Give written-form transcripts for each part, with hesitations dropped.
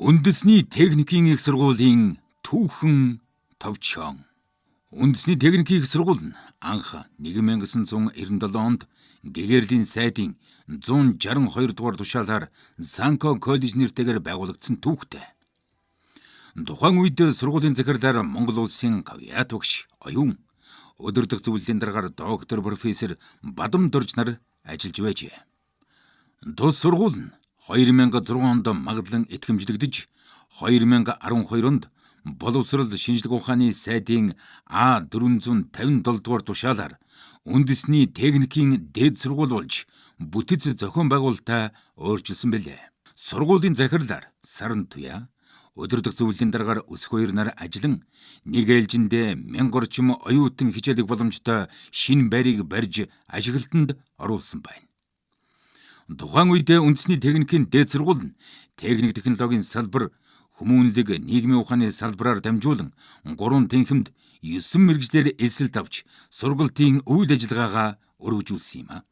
Үндэсний техникийн их сургуулийн түүхэн товчхон. Үндэсний техникийн их сургууль нь анх 1997 онд Гэгэрлийн сайдын 162 дугаар тушаалаар Санко коллеж нэртэйгээр байгуулагдсан түүхтэй. Тухайн үед сургуулийн захирлаар Монгол улсын гавьяат багш, оюун, өдөрдөх зөвлөлийн дараагаар доктор профессор Бадам Дорж нар ажиллаж байжээ. Тус сургууль нь 2006 онд магадлан итгэмжлэгдэж 2012 онд боловсрол шинжлэх ухааны сайдын А457 дугаар тушаалаар үндэсний техникийн дээд сургууль болж бүтэц зохион байгуулалтаа өөрчилсөн билээ. Сургуулийн захирлаар Саран Туяа, өдөрдөх зөвлөлийн дараагаар Өсөх хоёр нар ажиллан нэг ээлжиндээ 1000 орчим оюутан хичээлэх боломжтой шинэ байрыг барьж ашиглалтанд оруулсан байна. Тухайн үед үндэсний техникийн дээд сургууль нь техник технологийн салбар, хүмүүнлэг, нийгмийн ухааны салбараар дамжуулан 3 тэнхимд 9 мэргэжлэр элсэлт авч сургалтын үйл ажиллагаагаа өргөжүүлсэн юм а.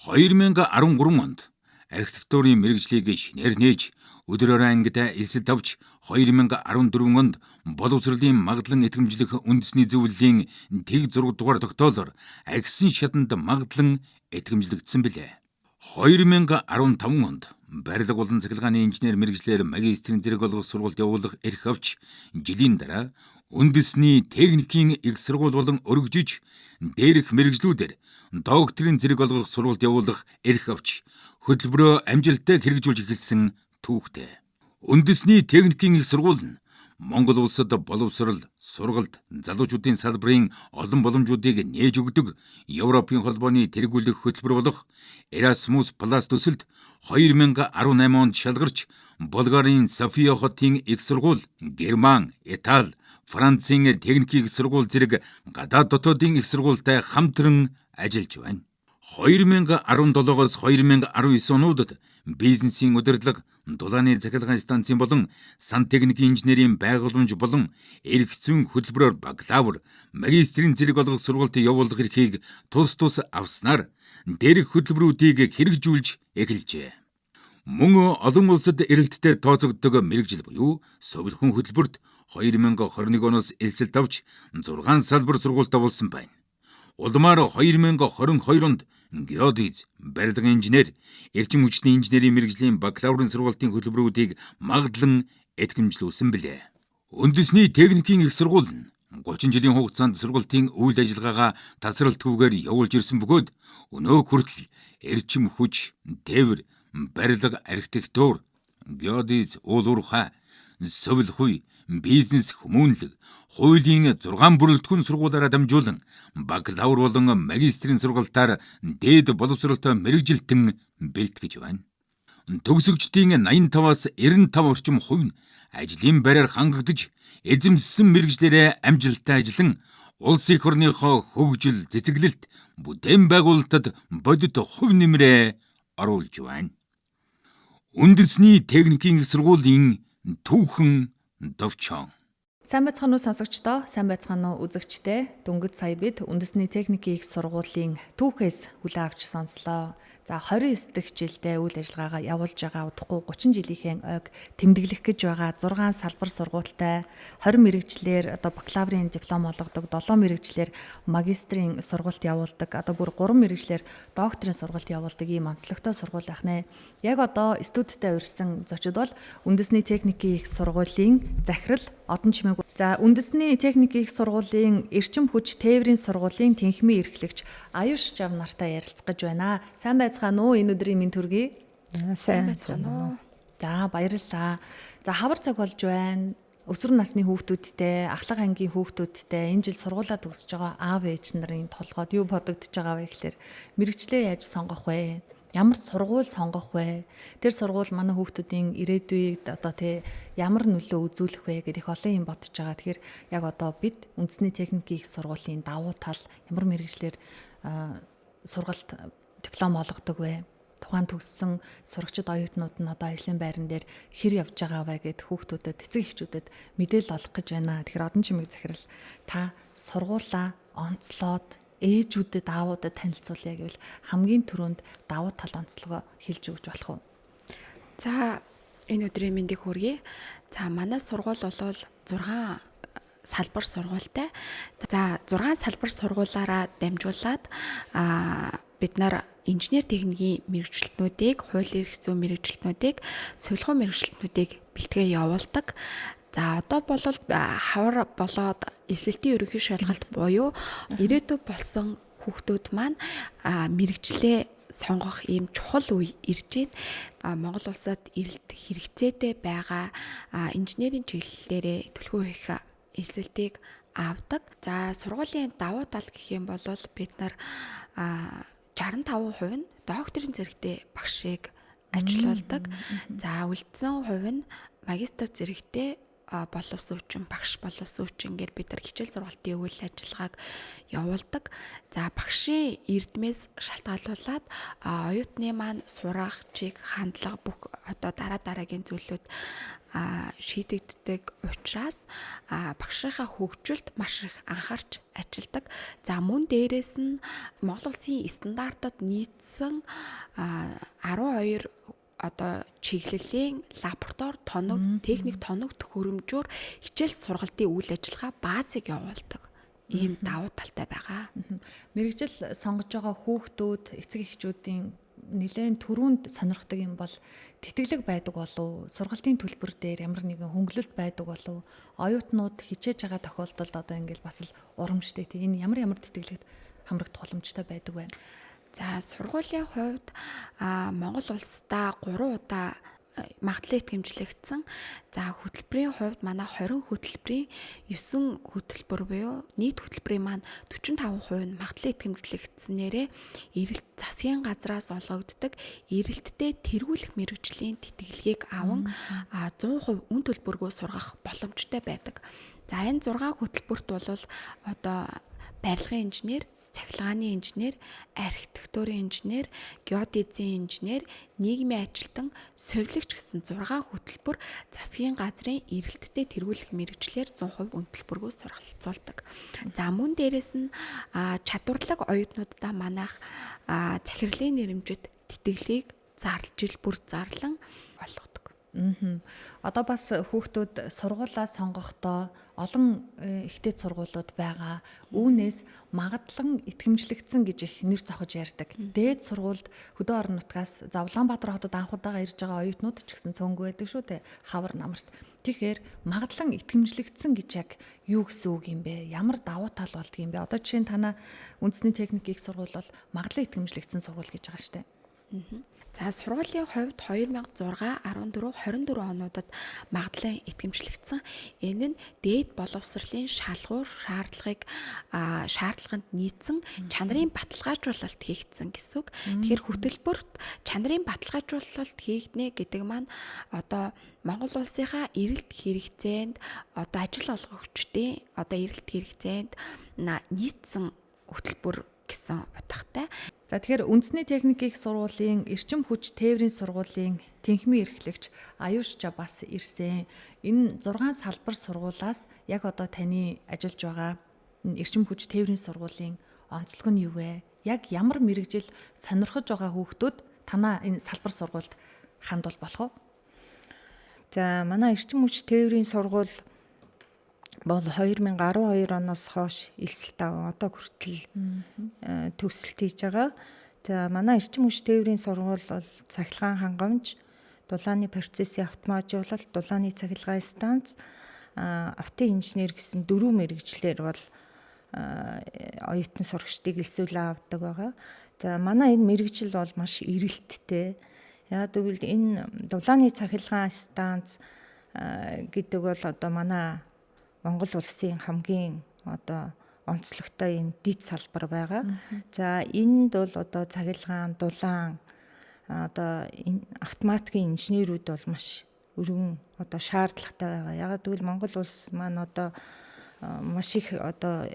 2013 онд архитектурын мэргэжлийг шинээр нээж өдрөөр ангид элсэлт авч 2014 онд боловсролын магадлан итгэмжлэх үндэсний зөвлөлийн тэг 6 дугаар тогтоолоор агсан шатанд магадлан итгэмжлэгдсэн билээ. 2015 онд барилга болон цахилгааны инженер мэргэжлэр магистрийн зэрэг олгох сургалт явуулах эрх авч жилийн дараа үндэсний техникийн их сургууль болон өргөжиж дээрх мэргэжлүүдээр докторийн зэрэг олгох сургалт явуулах эрх авч хөтөлбөрөө амжилттай хэрэгжүүлж эхэлсэн түүхтэй. Үндэсний техникийн их сургууль нь Монгол улсад боловсрол, сургалт, залуучуудын салбарын олон боломжуудыг нээж өгдөг Европын холбооны тэргүүлэх хөтөлбөр болох Erasmus+ төсөлд 2018 онд шалгарч Болгарын София хотын их сургууль, Герман, Итали, Францын техникийн их сургууль зэрэг гадаад дотоодын их сургуультай хамтран ажиллаж байна. 2017-оос 2019 онуудад бизнесийн удирдлага, дулааны захиргааны станцын болон сантехникийн инженерийн байгууламж болон эрх зүйн хөтөлбөрөөр бакалавр, магистрийн зэрэг олгох сургалт явуулах эрхийг тус авснаар дээрх хөтөлбөрүүдийг хэрэгжүүлж эхэлжээ. Мөн олон улсад эрэлттэй тооцогддог мэргэжил буюу Совилхон хөтөлбөрт 2021 оноос элсэлт авч 6 салбар сургалт авуулсан байна. Улмаар 2022 онд геодез, барилгын инженер, эрчим хүчний инженерийн мэргэжлийн бакалаврын сургалтын хөтөлбөрүүдийг магадлан итгэмжлүүлсэн билээ. Үндэсний техникийн их сургууль нь 30 жилийн хугацаанд сургалтын үйл ажиллагаагаа тасралтгүйгээр явуулж ирсэн бөгөөд өнөө хүртэл эрчим хүч, тээвэр, барилга, архитектур, геодез, уул уурхай, совилхуй, бизнес, хүмүүнлэг, хуулийн 6 бүрэлдэхүүн сургуулаараа дамжуулан бакалавр болон магистрийн сургалтаар дээд боловсролтой мэргэжилтэн бэлтгэж байна. Төгсөгчдийн 85-аас 95% орчим хувь нь ажлын байраар хангагдж, эзэмссэн мэргэжлэрээ амжилттай ажиллан улс их орныхоо хөгжил, цэцэглэлт, бүтээн байгуулалтад бодит хувь нэмрээ оруулж байна. Үндэсний техникийн их сургуулийн түүхэн товчхон. Сайн байцгаана уу сонсогчдоо, сайн байцгаана уу үзэгчдээ. Дөнгөж сая бид үндэсний техникийн их сургуулийн түүхээс хүлээн авч сонслоо. За 29 дахь жилдээ үйл ажиллагаагаа явуулж байгаа удахгүй 30 жилийнхээ ойг тэмдэглэх гэж байгаа 6 салбар сургуультай 20 мэрэгчлэр бакалаврын диплом олгодог, 7 мэрэгчлэр магистрийн сургалт явуулдаг, бүр 3 мэрэгчлэр докторийн сургалт явуулдаг ийм онцлогтой сургууль байх нэ. Яг одоо студидтэй урьдсан зочид бол үндэсний техникийн их сургуулийн захирал Одон Чимээг. За үндэсний техникийн их сургуулийн эрчим хүч тээврийн сургуулийн тэнхимийн эрхлэгч Аюш Жав нартай ярилцах гэж байна. Сайн байцгаана уу? Энэ өдрийн минь төргий. Сайн байцгаана уу? За баярлалаа. За хавар цаг болж байна. Өсвөр насны хүүхдүүдтэй, ахлах ангийн хүүхдүүдтэй энэ жил сургуулаа төгсөж байгаа аав ээж нарын толгойд юу бодогдож байгаа вэ гэхээр мэрэгчлээ яаж сонгох вэ? Ямар сургууль сонгох вэ? Тэр сургууль манай хүүхдүүдийн ирээдүйд ямар нөлөө үзүүлэх вэ гэдэг их олон юм бодож байгаа. Тэгэхээр яг одоо бид үндэсний техникийн их сургуулийн давуу тал, ямар мэргэжлэр сургалт диплом олгодог вэ? Тухайн төгссөн сурагчид оюутнууд нь одоо ажлын байран дээр хэр явж байгаа вэ гэд хүүхдүүдэд, эцэг эхчүүдэд мэдээлэл олох гэж байна. Тэгэхээр Одон Чимээг захирал та сургуулаа онцлоод ээжүүдэд, аавуудад танилцуулъя гэвэл хамгийн түрүүнд давуу тал онцлогоо хэлж өгч болох уу? За Энэ өдрийн мэндийг хүргэе. За манай сургууль бол 6 салбар сургуультай. За 6 салбар сургуулаараа дамжуулаад бид нар инженер техникийн мэргэжилтнүүдийг, хууль эрх зүйн мэргэжилтнүүдийг, сувилгын мэргэжилтнүүдийг бэлтгээ явуулдаг. За одоо бол хавар болоод эсэлтийн ерөнхий шалгалт буюу ирээдүйд болсон хүүхдүүд маань мэргэжлээ сонгох ийм чухал үе ирж байна. Монгол улсад эрэлт хэрэгцээтэй байгаа инженерийн чиглэлээрээ төлхөө их эсэлтийг авдаг. За сургуулийн давуу тал гэх юм бол бид нар 65% нь докторийн зэрэгтэй багшийг ажилуулдаг. За үлдсэн хувь нь магистр зэрэгтэй боловсрууччин, багш боловсрууччин гэж бид нар хичээл сургалтын үйл ажиллагааг явуулдаг. За багшийн эрдмээс шалтгаалуулаад оюутны маань сурах, чиг, хандлага бүх одоо дараагийн зүйлүүд шийдэгддэг учраас багшийнхаа хөгжилд маш их анхаарч ажилладаг. За мөн дээрээс нь Монгол Улсын стандартад нийцсэн 12 одоо чиглэлийн лаборатори тоног, техник тоног төхөөрөмжөөр хичээл сургалтын үйл ажиллагаа баазыг явуулдаг. Ийм давуу талтай байгаа. Мэргэжил сонгож байгаа хүүхдүүд, эцэг эхчүүдийн нэлээд түрүүнд сонирхдаг юм бол тэтгэлэг байдаг болов, сургалтын төлбөр дээр ямар нэгэн хөнгөлөлт байдаг болов, оюутнууд хичээж байгаа тохиолдолд одоо ингээл бас л урамштай тийм энэ ямар тэтгэлэгт хамрагдах боломжтой байдаг байна. За сургуулийн хувьд Монгол улсдаа 3 удаа магадлал итгэмжлэгдсэн. За хөтөлбөрийн хувьд манай 20 хөтөлбөрийн 9 хөтөлбөр буюу нийт хөтөлбөрийн маань 45% нь магадлал итгэмжлэгдсэнээрээ эрэлт засгийн газраас олгогддог эрэлттэй тэргүүлэх мэргэжлийн тэтгэлгийг аван 100% үн төлбөргөө сургах боломжтой байдаг. За энэ 6 хөтөлбөрт бол одоо барилгын инженер, цахилгааны инженер, архитектурын инженер, геодезийн инженер, нийгмийн ажилтан, сувилагч гэсэн 6 хөтөлбөр засгийн газрын эрэлттэй тэргүүлэх мэргэжлэр 100% үн төлбөргөө сургалтцуулдаг. За мөн дээрэс нь чадварлаг оюутнуудаа манайх захирлын нэрэмжит тэтгэлгийг жил бүр зарлан олгодог. Одоо бас хүүхдүүд сургуулаа сонгохдоо олон ихтэй сургуулиуд байгаа. Үүнээс магадлан итгэмжлэгдсэн гэж их нэр зохиж ярьдаг. Дээд сургуульд хөдөө орон нутгаас за Улаанбаатар хотод анх удаага ирж байгаа оюутнууд ч гэсэн цөөнгүй байдаг шүү дээ. Хавар намарт. Тэгэхээр магадлан итгэмжлэгдсэн гэж яг юу гэсэн үг юм бэ? Ямар давуу тал болдго юм бэ? Одоо жишээ нь танаа үндэсний техникийн их сургууль бол магадлан итгэмжлэгдсэн сургууль гэж байгаа шүү дээ. За сургуулийн хувьд 2006, 14, 24 онуудад магадлан итгэмжлэгдсэн. Энэ нь дээд боловсролын шалгуур шаардлаганд нийцсэн чанарын баталгаажуулалт хийгдсэн гэсэн үг. Тэгэхээр хөтөлбөрт чанарын баталгаажуулалт хийгднэ гэдэг маань одоо Монгол улсынхаа эрэлт хэрэгцээнд одоо ажил олгогчдын одоо эрэлт хэрэгцээнд нийцсэн хөтөлбөр гэсэн утгатай. За тэгэхээр үндэсний техникийн их сургуулийн эрчим хүч тээврийн сургуулийн тэнхимийн эрхлэгч Аюушча бас ирсэн. Энэ 6 салбар сургуулаас яг одоо таны ажиллаж байгаа эрчим хүч тээврийн сургуулийн онцлог нь юу вэ? Яг ямар мэргэжил сонирхож байгаа хүүхдүүд танаа энэ салбар сургуульд хандвал болох вэ? За манай эрчим хүч тээврийн сургууль бол 2012 оноос хойш элсэлт аван одоо хүртэл төгсөлт хийж байгаа. За манай эрчим хүч тээврийн сургууль бол цахилгаан хангамж, дулааны процессын автоматжуулалт, дулааны цахилгаан станц, автын инженер гэсэн 4 мэргэжлэр бол оюутан сурагчдыг элсүүлэн авдаг байгаа. За манай энэ мэргэжил бол маш эрэлттэй. Яг тэгвэл энэ дулааны цахилгаан станц гэдэг бол одоо манай Монгол улсын хамгийн одоо онцлогтой юм дэд салбар байгаа. За энд бол одоо цахилгаан, дулаан одоо энэ автоматикийн инженерүүд бол маш өргөн одоо шаардлагатай байгаа. Яг тэгвэл Монгол улс маань одоо маш их одоо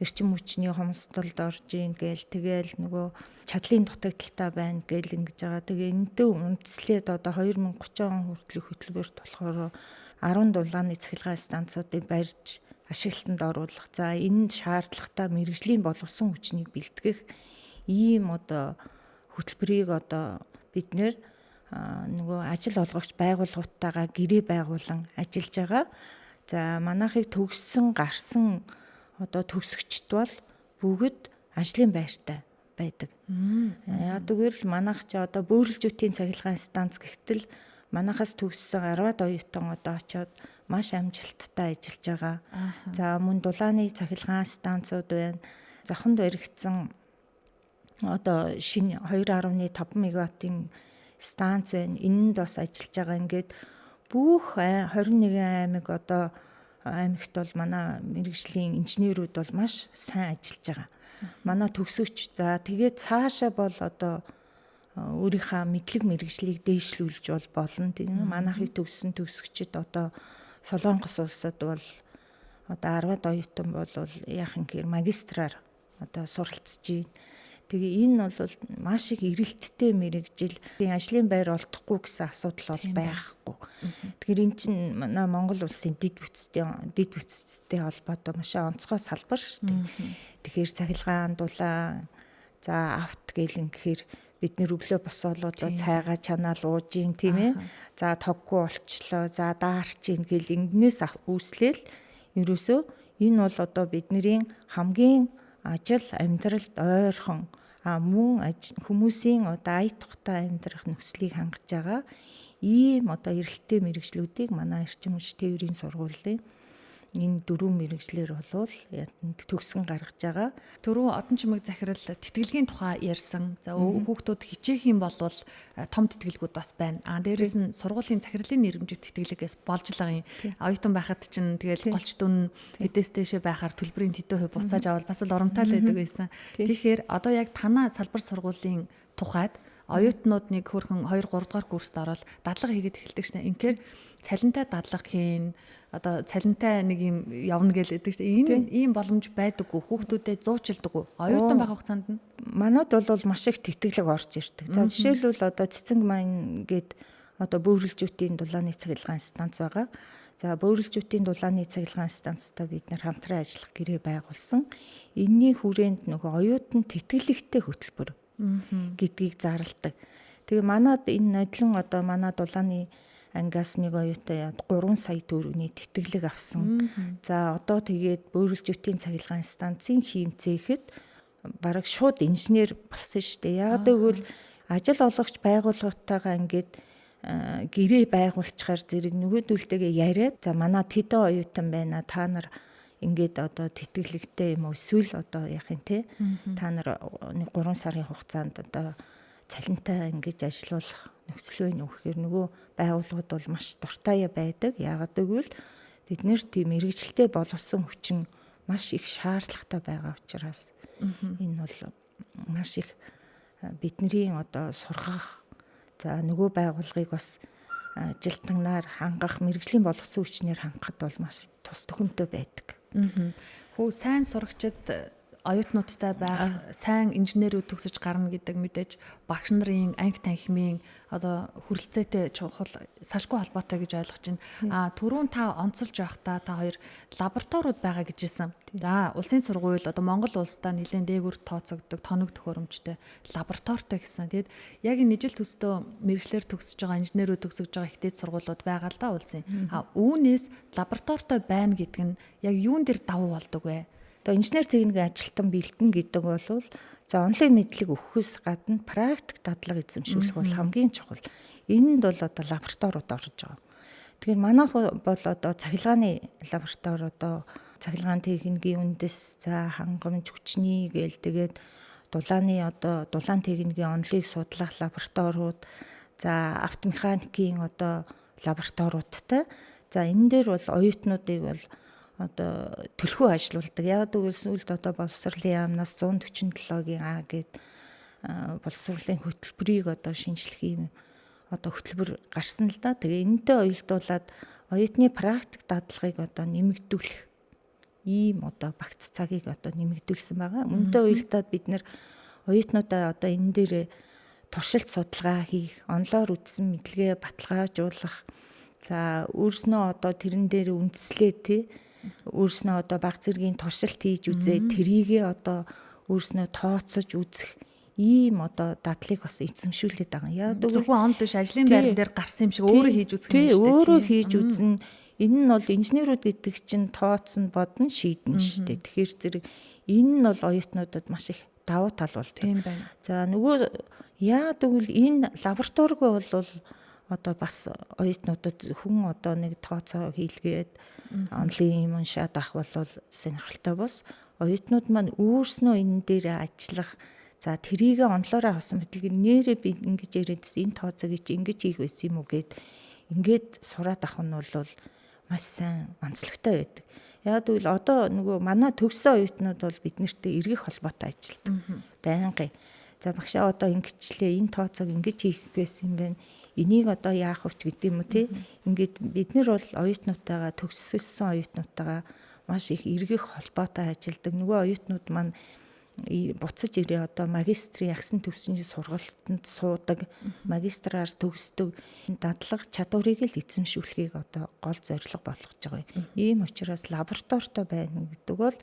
эрчим хүчний хомсдолд орж ийн гээл тэгэл нөгөө чадлын дутагдaltaй байна гээл ингэж байгаа. Тэгээ энэтэй үндэслээд одоо 2030 он хүртэлх хөтөлбөрт болохоор 10 дулааны цахилгаан станцуудыг барьж ашиглалтанд оруулах. За энэ шаардлагатай мэргэжлийн боловсон хүчнийг бэлтгэх ийм одоо хөтөлбөрийг одоо бид нэр нөгөө ажил олгогч байгууллагуудтайгаа гэрээ байгуулан ажиллаж байгаа. За манайхыг төгссөн гарсан одоо төгсөгчд бол бүгд ажлын байртай байдаг. Яг тэгвэл манайх ч одоо бөөрөлжүүдийн цахилгаан станц гэхтэл манайхаас төгссөн 10-аад оюутан одоо очоод маш амжилттай ажиллаж байгаа. За мөн дулааны цахилгаан станцууд байна. Завханд баригдсан одоо шинэ 2.5 мегаваттын станц байна. Энэнд бас ажиллаж байгаа. Ингээд бүх 21 аймаг одоо аймагт бол манай мэрэгжлийн инженерүүд бол маш сайн ажиллаж байгаа. Манай төгсөгч за тэгээд цаашаа бол одоо өөрийнхөө мэдлэг мэрэгжлийг дээшлүүлж болно. Тийм манайхыг төгссөн төгсөгчд одоо Солонгос улсад бол одоо 10-аад оюутан бол яах юм гэхээр магистраар одоо суралцж байна. Тэгээ энэ бол маш их эрэлттэй мэрэгжил. Ажлын байр олдохгүй гэсэн асуудал бол байхгүй. Тэгэхээр эн чинь манай Монгол улсын дэд бүтцтэй холбоотой маш онцгой салбар шүү дээ. Тэгэхээр цахилгаан, дулаан, за авт гэлэн гэхээр бид нэр өглөө босоолоо цайгаа чанаал ууж ийн тийм ээ. За тоггүй болчлоо, за даарч ийн гэл ингэнээс үүслээл ерөөсөө энэ бол одоо бидний хамгийн ажил амьдралд ойрхон мөн хүмүүсийн одоо ая тухтай амьдрах нөхцөлийг хангаж байгаа ийм одоо эрэлттэй мэрэгжлүүдийг манай эрчим хүч тээврийн сургуулийн энэ 4 мэрэгжлэр болвол төгсөн гаргаж байгаа. Түрүү одон чимэг захирал тэтгэлгийн тухай ярьсан. За хүүхдүүд хичээх юм бол том тэтгэлгүүд бас байна. Дээрээс нь сургуулийн захирлын нэрмжиг тэтгэлгээс болж л байгаа юм. Оюутан байхад чинь тэгэл голч дүн эдээс дэшээ байхаар төлбөрийн тэдэн хувь буцааж авал бас л урамтай л байдаг байсан. Тэгэхээр одоо яг танаа салбар сургуулийн тухайд оюутнууд нэг хөрхөн 2 3 дугаар курст ороод дадлага хийгээд эхэлдэг шнэ. Инхээр цалинтай дадлага хийн одоо цалинтай нэг юм явна гэлээдэг шнэ. Энэ ийм боломж байдаггүй. Хүүхдүүдэд зуучилдаг. Оюутан байх хугацаанд нь манад бол маш их тэтгэлэг орж ирдэг. За жишээлбэл одоо Цэцэнг маань гээд одоо бөөрөлжүүдийн дулааны цахилгаан станц байгаа. За бөөрөлжүүдийн дулааны цахилгаан станцтай бид нэр хамтран ажиллах гэрээ байгуулсан. Энэний хүрээнд нөгөө оюутан тэтгэлэгтэй хөтөлбөр гэдгийг зарладаг. Тэгээ манад энэ нодлон одоо манай дулааны ангиас нэг оюутай 3 сая төгрөгийн тэтгэлэг авсан. За одоо тэгээд бөөрөлжүүдийн цахилгаан станцын хиймцээхэд бараг шууд инженер болсон шүү дээ. Яг гэвэл ажил олгогч байгууллагатайгаа ингээд гэрээ байгуулчихаар зэрэг нөгөөдөлтэйгээ яриад за манай тэдэн оюутан байна. Та нар ингээд одоо тэтгэлэгтэй юм уу эсвэл одоо яах юм те та нар нэг 3 сарын хугацаанд одоо цалинтай ингэж ажиллах нөхцөл байна уу гэхээр нөгөө байгууллагууд бол маш дуртай байдаг. Яагаад гэвэл бид нэр тийм мэрэгжилтэй боловсон хүчин маш их шаардлагатай байгаа учраас энэ бол маш их бидний одоо сургах за нөгөө байгууллагыг бас ажилтнаар хангах мэрэгжлийн боловсон хүчнээр хангахад бол маш тус төхөмтэй байдаг. Хөө сайн сурагчид оюутнуудтай байх, сайн инженерүүд төгсөж гарна гэдэг мэдээж багш нарын анги танхимын одоо хүрэлцээтэй чухал салшгүй холбоотой гэж ойлгож байна. Түрүүн та онцолж байхдаа та хоёр лабораториуд байгаа гэж хэлсэн. За улсын сургууль одоо Монгол улсдаа нэлээд дээгүүр тооцогддог тоног төхөөрөмжтэй лабораторитой гэсэн. Тэгэд яг энэ ижил төстөө мэрэгчлэр төгсөж байгаа инженерүүд төгсөж байгаа ихтэй сургуулиуд байгаа л да улсын. Үүнээс лабораторитой байна гэдэг нь яг юун дээр давуу болдог вэ? Одоо инженер техникийн ажилтан бэлтэн гэдэг бол за онлайн мэдлэг өгөхөөс гадна практик дадлага эзэмшүүлэх бол хамгийн чухал. Энэнд бол одоо лабораториуд орж байгаа. Тэгэхээр манайх бол одоо цахилгааны лаборатори одоо цахилгаан техникийн үндэс за хангамж хүчний гээл тэгээд дулааны одоо дулаан техникийн онлыг судлах лабораториуд за автомеханикийн одоо лабораториудтай. За энэ дээр бол оюутнуудыг бол одоо төлхөө ажилуулдаг. Яг гэвэл сүүлд одоо боловсролын яамнаас 147-гийн А гээд боловсролын хөтөлбөрийг одоо шинжлэх юм одоо хөтөлбөр гарсан л да. Тэгээ энэтэй уялдуулаад оюутны практик дадлагыг одоо нэмэгдүүлэх ийм одоо багц цагийг одоо нэмэгдүүлсэн байгаа. Үнэтэй уялдаад бид нэр оюутнуудаа одоо энэ дээр туршилт судалгаа хийх, онлоор үзсэн мэдлэгээ баталгаажуулах. За өөрснөө одоо тэрэн дээр үндэслээ тий өөрснөө одоо баг зэргийн туршилт хийж үзээ тэрийгээ одоо өөрснөө тооцож үзэх ийм одоо дадлыг бас эзэмшүүлээд байгаа. Яа тэгвэл зөвхөн онол биш ажлын байран дээр гарсан юм шиг өөрөө хийж үзэх юм шүү дээ. Өөрөө хийж үзнэ. Энэ нь бол инженерүүд гэдэг чинь тооцсон бодно шийднэ шүү дээ. Тэгэхээр зэрэг энэ нь бол оюутнуудад маш их давуу тал болдог. Тийм байна. За нөгөө яа тэгвэл энэ лабораториг бол одоо бас оюутнуудад хүн одоо нэг тооцоо хийлгээд онлын юм уншаад авах бол сонирхолтой бос. Оюутнууд маань өөрснөө энэ дээр ажиллах. За тэрийг онлоороо авсан мэтлэг нэрээ би ингэж яриадс энэ тооцоог чи ингэж хийх байсан юм уу гэд ингээд сураад авах нь бол маш сайн онцлогтой байдаг. Яг тэгвэл одоо нөгөө манай төгссөн оюутнууд бол бид нартэй эргэх холбоотой ажилладаг. Байнгын. За багшаа одоо ингэчлээ энэ тооцоог ингэж хийх байсан юм байна. Энийг одоо яах вэ гэдэг юм уу те. Ингээд бид нар бол оюутнуудтайгаа төгссөн оюутнуудтайгаа маш их эргэх холбоотой ажилладаг. Нөгөө оюутнууд маань буцаж ирээ одоо магистрийн агсан төвсөн сургалтанд суудаг, магистраар төгсдөг дадлага чадварыг л эзэмшүүлэхийг одоо гол зорилго болгож байгаа юм. Ийм учраас лабораторитой байна гэдэг бол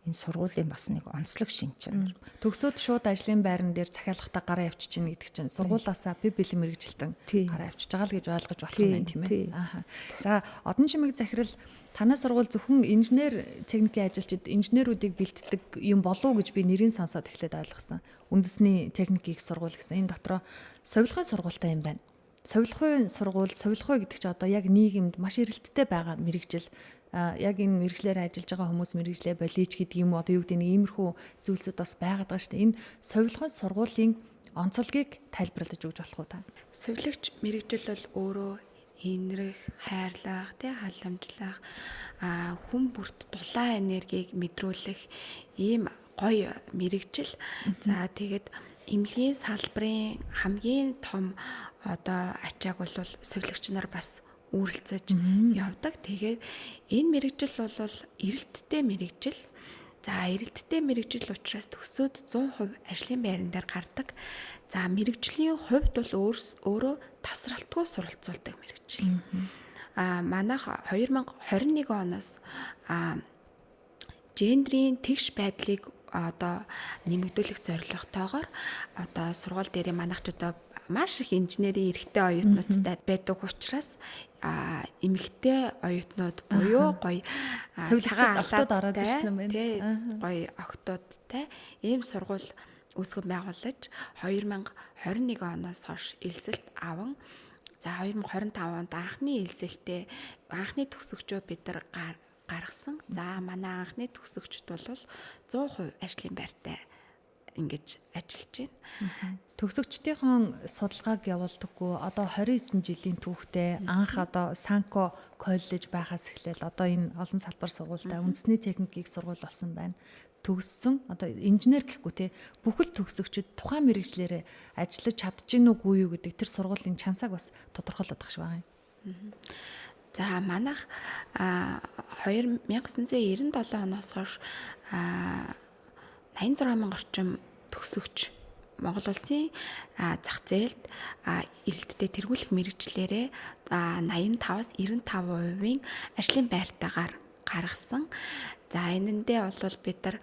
энэ сургуулийн бас нэг онцлог шин чанар. Төгсөөд шууд ажлын байран дээр захиалгатаа гараа явчих чинь гэдэг чинь сургуулаасаа бие биелэн мэрэгжилтэн гараа явчих жагаал гэж ойлгож болох юм байна тийм ээ. Ааха. За одон чимэг захирал танай сургууль зөвхөн инженер техникийн ажилчид инженеруудыг бэлддэг юм болов уу гэж би нэрийг сонсоод эхлээд ойлгосон. Үндэсний техникийн их сургууль гэсэн энэ дотроо совилгын сургуультай юм байна. Совилгын сургууль, совилгын гэдэг чинь одоо яг нийгэмд маш эрэлттэй байгаа мэрэгжил. Яг энэ мэрэгчлэр ажиллаж байгаа хүмүүс мэрэгчлээ болиж гэдэг юм уу одоо юу гэдэг нэг иймэрхүү зүйлсүүд бас байгаад байгаа шүү дээ. Энэ совилгын сургуулийн онцлогийг тайлбарлаж өгч болох уу та? Совилогч мэрэгжил бол өөрөө инрэх, хайрлах, халамжлах, хүн бүрт дулаан энергийг мэдрүүлэх ийм гоё мэрэгжил. За тэгээд эмнэлгийн салбарын хамгийн том одоо ачааг бол совилогч нар бас үргэлцэж явдаг. Тэгээд энэ мэрэгжил бол эрэлттэй мэрэгжил. За эрэлттэй мэрэгжил учраас төсөөд 100% ажлын байран дээр гардаг. За мэрэгжлийн хувьд бол өөрөө тасралтгүй суралцуулдаг мэрэгжил. Манайх 2021 оноос гендрийн тэгш байдлыг одоо нэмэгдүүлэх зорилготойгоор одоо сургууль дээр манайхчуудаа маш их инженерийн эрхтэй оюутнуудтай байдаг учраас эмэгтэй оюутнууд буюу гоё цагаан октод ороод ирсэн юм байна. Гоё октодтай ийм сургууль үүсгэн байгуулж 2021 оноос хойш элсэлт аван за 2025 онд анхны элсэлтээ анхны төгсөгчөө бид нар гаргасан. За манай анхны төгсөгчд бол 100% ажлын байртай ингэж ажиллаж байна. Төгсөгчдийн судалгааг явуулдаггүй одоо 29 жилийн түүхтэй анх одоо Санко коллеж байхаас эхлээл одоо энэ олон салбар сургуультай үндэсний техникийн сургууль болсон байна. Төгссөн одоо инженер гэхгүй те бүхэл төгсөгчд тухайн мэрэгчлэрээ ажиллаж чадчихэв үгүй юу гэдэг тэр сургуулийн чансааг бас тодорхойлоод багш байгаа юм. За манайх 1997 оноос хойш 86 мянган орчим төгсөгч Монгол улсын зах зээлд эрэлттэй тэргүүлэх мэрэгчлэрээ 85-аас 95% ажлын байртайгаар гаргасан. За энэндээ бол бид нар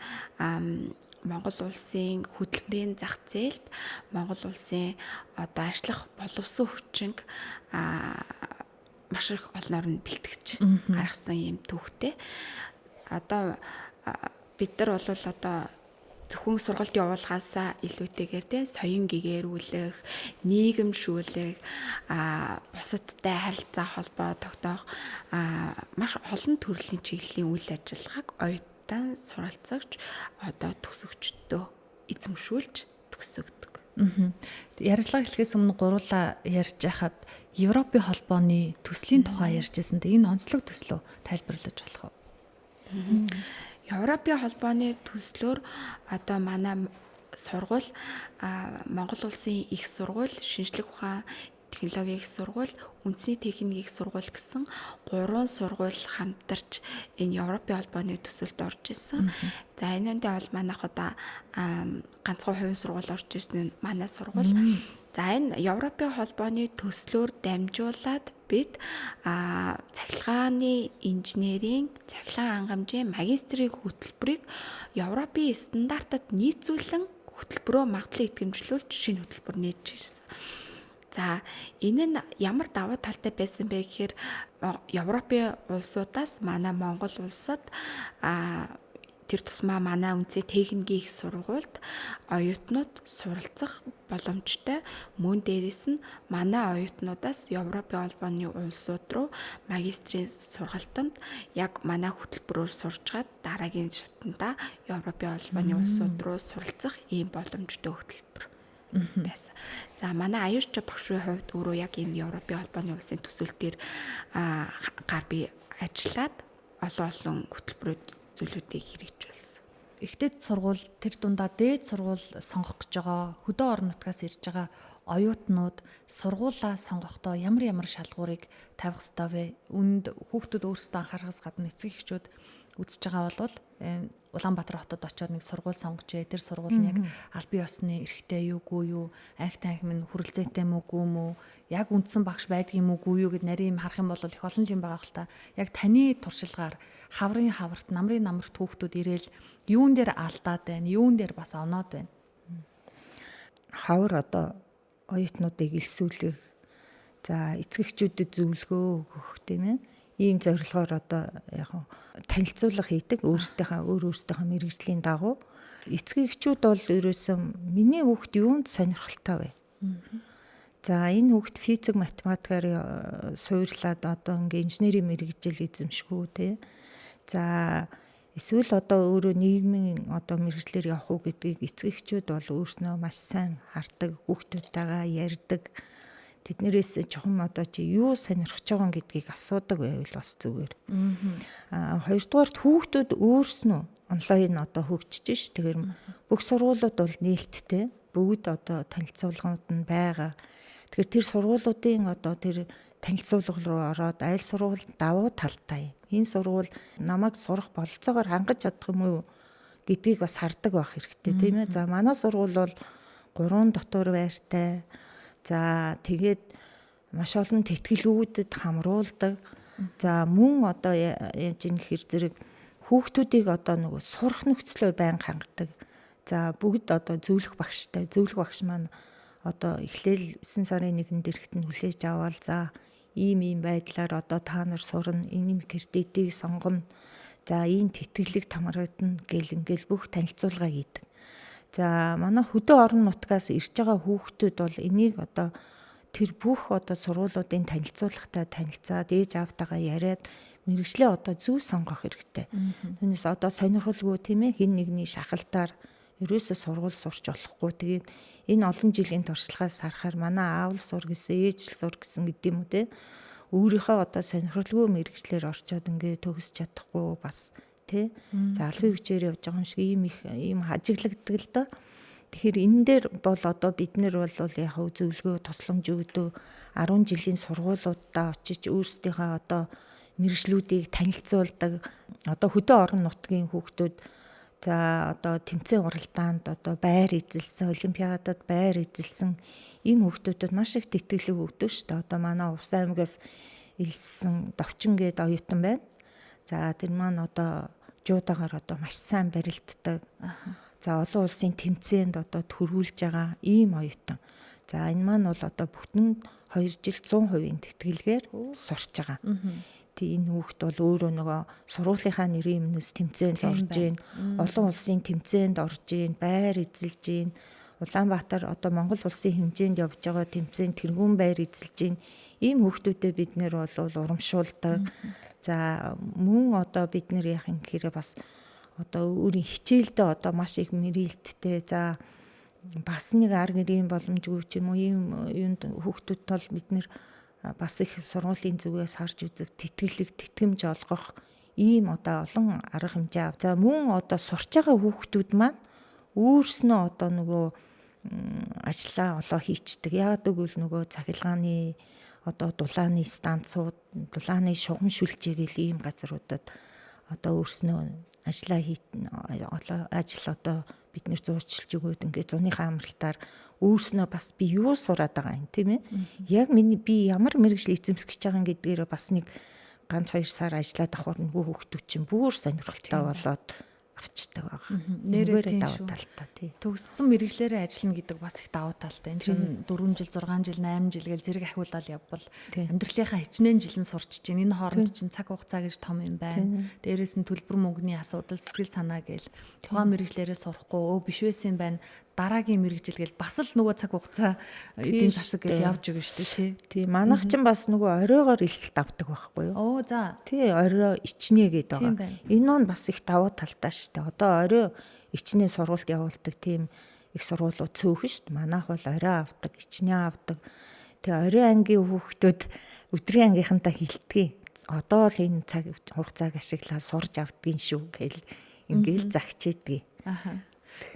Монгол улсын хөтөлбөрийн зах зээлд Монгол улсын одоо ажиллах боловсон хүчинг маш их олон орнд бэлтгэж гаргасан юм түүхтэй. Одоо бид нар бол одоо зөвхөн сургалт явуулахаас илүүтэйгээр соён гэгэрүүлэх, нийгэмшүүлэх, бусадтай харилцаа холбоо тогтоох маш олон төрлийн чиглэлийн үйл ажиллагааг оюутан суралцагч одоо төгсөгчдөө эзэмшүүлж төгсөгдөг. Ярилцлага эхлэхээс өмнө гурлаа ярьж байхад Европын холбооны төслийн тухай ярьжсэн. Энэ онцлог төслөө тайлбарлаж болох уу? Европын холбооны төслөөр одоо манай сургууль Монгол улсын их сургууль, шинжлэх ухаан технологийн их сургууль, үндэсний техникийн их сургууль гэсэн 3 сургууль хамтарч энэ Европын холбооны төсөлд орж исэн. За энэндээ бол манайх одоо ганцхан хувийн сургууль орж исэн нь манай сургууль. За энэ Европын холбооны төслөөр дамжуулаад бид цахилгааны инженерийн цахилгаан хангамжийн магистрийн хөтөлбөрийг Европын стандартад нийцүүлэн хөтөлбөрөө магадлалын идэвхжүүлж шинэ хөтөлбөр нээж ирсэн. За энэ нь ямар давуу талтай байсан бэ гэхээр Европын улсуудаас манай Монгол улсад тэр тусмаа манай үндэсний техникийн их сургуульд оюутнууд суралцах боломжтой. Мөн дээрэс нь манай оюутнуудаас Европын холбооны улсууд руу магистрийн сургалтанд яг манай хөтөлбөрөөр сурчгаад дараагийн шатанда Европын холбооны улсууд руу суралцах ийм боломжтой хөтөлбөр байсан. За манай аюулч багшийн хувьд өөрөө яг энэ Европын холбооны улсын төсөлтөөр гар бие ажиллаад олон хөтөлбөрүүд зүйлүүдийг хэрэгжүүлсэн. Ихтэйд сургууль тэр дундаа дээд сургууль сонгох гэж байгаа хөдөө орон нутгаас ирж байгаа оюутнууд сургуулаа сонгохдоо ямар шалгуурыг тавих ёстой вэ? Үүнд хүүхдүүд өөрсдөө анхаарахаас гадна эцэг эхчүүд үзэж байгаа бол Улаанбаатар хотод очиод нэг сургууль сонгожээ. Тэр сургууль нь яг аль бие усны эрхтэй юугүй юу, анхи танхим нь хүрэлцээтэй мөгүй мүү, яг үндсэн багш байдгийн мөгүй юу гэд нарийн юм харах юм бол их олон юм байгаа хэл та. Яг таны туршилгаар хаврын хаварт, намрын намарт хүүхдүүд ирээл юун дээр алдаад байна, юун дээр бас оноод байна. Хавар одоо оюутнуудыг элсүүлэх, за эцэг эхчүүдэд зөвлөгөө өгөх тийм ээ. Ийм зорилгоор одоо яг танилцуулга хийдэг өөрсдийнхөө мэргэжлийн дагуу. Эцэг эхчүүд бол ерөөсөө миний хүүхд юунд сонирхолтой вэ? За энэ хүүхд физик математикаар суурлаад одоо ингээ инженерийн мэргэжил эзэмшгүй тий. За эсвэл одоо өөрөө нийгмийн одоо мэргэжлэр явах уу гэдгийг эцэг эхчүүд бол өөрснөө маш сайн хардаг, хүүхдүүдтэйгээ ярьдаг. Тэднэрээс чухам одоо чи юу сонирхож байгаа гэдгийг асуудаг байвал бас зүгээр. Хоёрдугаарт хүүхдүүд өөрснөө онлайн одоо хөгжиж ш. Тэгэхээр бүх сургуулиуд бол нээлттэй. Бүгд одоо танилцуулгууд нь байгаа. Тэгэхээр тэр сургуулиудын одоо тэр танилцуулга руу ороод аль сургууль давуу талтай. Энэ сургууль намайг сурах бололцоогоор хангаж чадах юм уу гэдгийг бас хардаг байх хэрэгтэй тийм ээ. За манай сургууль бол 3 дотор байртай. За тэгээд маш олон тэтгэлгүүдэд хамруулдаг. За мөн одоо яаж ийм хэр зэрэг хүүхдүүдийг одоо нөгөө сурах нөхцлөөр байнга хангадаг. За бүгд одоо зөвлөх багштай. Зөвлөх багш маань одоо эхлээл 9 сарын 1-нд эрэхт нь хүлээж аваад за ийм байдлаар одоо та нар сурна, энэ кредитийг сонгоно. За ийм тэтгэлэг тамрагдана гэл ингээл бүх танилцуулга хийдэг. За манай хөдөө орон нутгаас ирж байгаа хүүхдүүд бол энийг одоо тэр бүх одоо сургуулиудын танилцуулгатай танилцаад ээж аавтайгаа яриад мэргэжлээ одоо зөв сонгох хэрэгтэй. Түүнээс одоо сонирхолгүй тийм ээ хин нэгний шахалтаар ерөөсөө сургууль сурч болохгүй. Тэгээд энэ олон жилийн туршлагаас харахаар манай аав л сур гэсэн, ээж л сур гэсэн гэдэг юм үү те. Өөрийнхөө одоо сонирхолгүй мэргэжлэр орчоод ингээ төгсч чадахгүй бас тий. За албан хүчээр явж байгаа юм шиг ийм хажиглагддаг л доо. Тэгэхээр энэ дээр бол одоо бид нэр бол яг зөвлөгөө тусламж өгдөг 10 жилийн сургуулиудаа очиж өөрсдийнхөө одоо мэргэжлүүдийг танилцуулдаг. Одоо хөдөө орон нутгийн хүүхдүүд за одоо тэмцээн уралдаанд одоо байр эзэлсэн, олимпиадад байр эзэлсэн ийм хүүхдүүдэд маш их тэтгэлэг өгдөг шүү дээ. Одоо манай Увс аймгаас илсэн Довчин гээд оюутан байна. За тэр маань одоо жуудагаар одоо маш сайн барилддаг. За олон улсын тэмцээнд одоо төрүүлж байгаа ийм оюутан. За энэ маань бол одоо бүтэн 2 жил 100% тэтгэлгээр сурч байгаа. Тэ энэ хүүхд бол өөрөө нөгөө сургуулийнхаа нэрийн өмнөөс тэмцээнд орж ийн, олон улсын тэмцээнд орж ийн, байр эзэлж ийн. Улаанбаатар одоо Монгол улсын хэмжээнд явж байгаа тэмцээнд тэргүүн байр эзэлж ийн. Ийм хүүхдүүдэд бид нэр бол урамшуулдаг. За мөн одоо бид нэр яах юм гэхээр бас одоо өөрийн хичээлдээ одоо маш их мэрэлттэй. За бас нэг ар гэрийн боломжгүй ч юм уу ийм юунд хүүхдүүд тол бид нэр бас их сургуулийн зүгээс харж үзэх, тэтгэмж олгох ийм одоо олон арга хэмжээ ав. За мөн одоо сурч байгаа хүүхдүүд маань өөрснөө одоо нөгөө ажлаа олоо хийчдэг. Яагаад гэвэл нөгөө цахилгааны одоо дулааны станцууд, дулааны шугам шүлжээ гэл ийм газруудад одоо өөрснөө ажил одоо бид нэр зуурчилж өгөөд ингээд зуныхаа амралтаар өөрснөө бас би юу сураад байгаа юм тийм ээ. Яг би ямар мэргэжил эзэмсгэж байгаа гэдгээр бас нэг ганц 2 сар ажиллаад авахар нөгөө хүүхдүүд чинь бүр сонирхолтой болоод авчдаг. болцдог баг. Нэрээ тийм давуу шүү. талтай тий. Төгссөн мэрэгчлэрээ ажиллана гэдэг бас их давуу талтай. Энэ чинь 4 жил, 6 жил, 8 жил гэл зэрэг ахиулаад явбал Тийм. амьдралынхаа хичнээн жилэн сурч чинь энэ хооронд чинь цаг хугацаа гэж том юм байна. Дээрээс нь төлбөр мөнгөний асуудал, сэтгэл санаа гээл тухайн мэрэгчлэрээ сурахгүй биш байсан юм байна. Дараагийн мэрэгжил гэл бас л нөгөө цаг хугацаа эдийн засаг гэл явж өгнө шүү дээ тий. Тий, манайх ч бас нөгөө оройгоор илсэлт авдаг байхгүй юу? Оо за. Тий, орой ичнэ гэдэг Тийм байгаа. байна. Энэ нь бас их давуу талтай шүү дээ. Одоо орой ичнэ сургуульд явуулдаг тийм их сургуулиуд цөөхөн шүү дээ. Манайх бол орой авдаг, ичнэ авдаг. Тэгээ орой ангийн хүүхдүүд өдрийн ангийнхантаа хилдэгий. Одоо л энэ цаг хугацааг ашиглаад сурж авдгийн шүү гэл ингээл загчээдгий. Аха.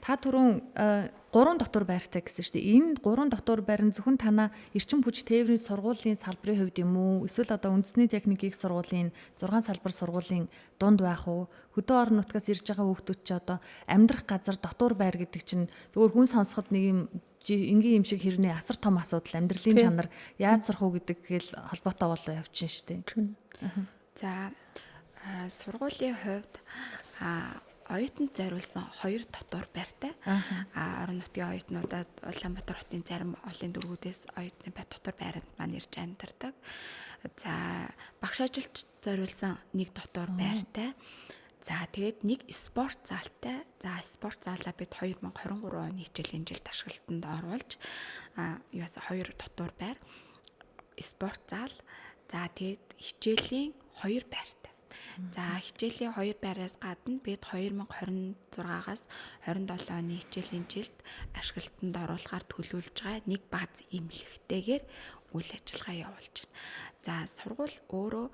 Та түрүүн 3 дотор байртай гэсэн шүү дээ. Энэ 3 дотор байр нь зөвхөн танаа эрчим хүч тээврийн сургуулийн салбарын хувьд юм уу? Эсвэл одоо үндэсний техникийн сургуулийн 6 салбар сургуулийн дунд байх уу? Хөдөө орон нутгаас ирж байгаа хүүхдүүд ч одоо амьдрах газар дотор байр гэдэг чинь зөвхөн хүн сонсоход нэг юм энгийн юм шиг хэрнээ асар том асуудал амьдралын чанар яаж сурах уу гэдэггээл холбоотой болоо явчихна шүү дээ. За сургуулийн хувьд оюутанд зориулсан 2 дотор байртай. Орон нутгийн оюутнуудад Улаанбаатар хотын зарим олон дөрвүүдээс оюутны бай дотор байранд маань ирж амьдардаг. За багш ажилч зориулсан 1 дотор байртай. За тэгээд 1 спорт залтай. За спорт залаа бид 2023 оны хичээлийн жилд ашиглалтанд оруулж юуса 2 дотор байр спорт зал. За тэгээд хичээлийн 2 байртай. За хичээлийн 2 байраас гадна бид 2026-аас 27 оны хичээлийн жилд ашиглалтанд оруулахаар төлөвлөж байгаа 1 бааз эмнэлэгтэйгээр үйл ажиллагаа явуулж байна. За сургууль өөрөө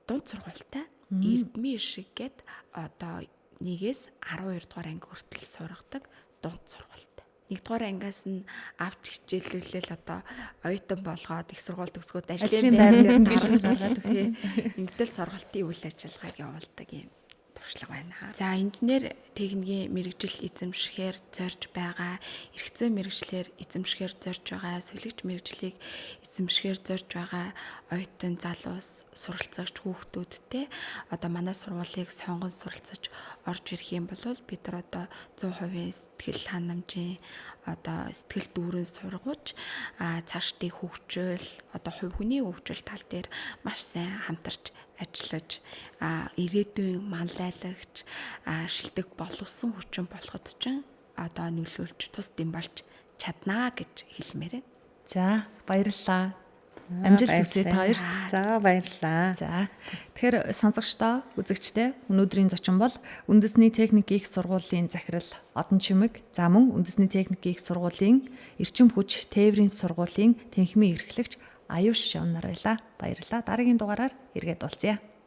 дунд сургуультай Эрдмийн шиг гээд одоо 1-ээс 12 дугаар анги хүртэл сургадаг дунд сургуультай. 1 дугаар ангиас нь авч хичээлүүлэл одоо оюутан болгоод их сургууль төгсгөөд ажлын байр дээр гаргаад тий. Ингэдэл сургалтын үйл ажиллагааг явуулдаг юм туршлага байна. За инженер техникийн мэрэгжил эзэмшихээр зорж байгаа, эрхцээ мэрэгчлэр эзэмшихээр зорж байгаа, сүлэгч мэрэгжлийг эзэмшихээр зорж байгаа оюутан залуус суралцагч хүүхдүүдтэй одоо манай сургуулийг сонгон суралцаж орж ирэх юм бол бид нар одоо 100% сэтгэл ханамжийн одоо сэтгэл дүүрэн сургууч цаашдын хөгжил одоо хувь хүний хөгжил тал дээр маш сайн хамтарч ажиллаж ирээдүйн манлайлагч шилдэг боловсон хүчин болоход ч одоо нөлөөлж тус дэмбалж чаднаа гэж хэлмээр байна. За баярлалаа. Амжилт хүсье та хоёрт. За баярлалаа. За тэгэхээр сонсогчдоо үзэгчдээ өнөөдрийн зочин бол үндэсний техникийн их сургуулийн захирал Одон Чимэг, за мөн үндэсний техникийн их сургуулийн эрчим хүч тээврийн сургуулийн тэнхимийн эрхлэгч Аюуш Шавнар байлаа. Баярлалаа. Дараагийн дугаараар эргээд уулзъя.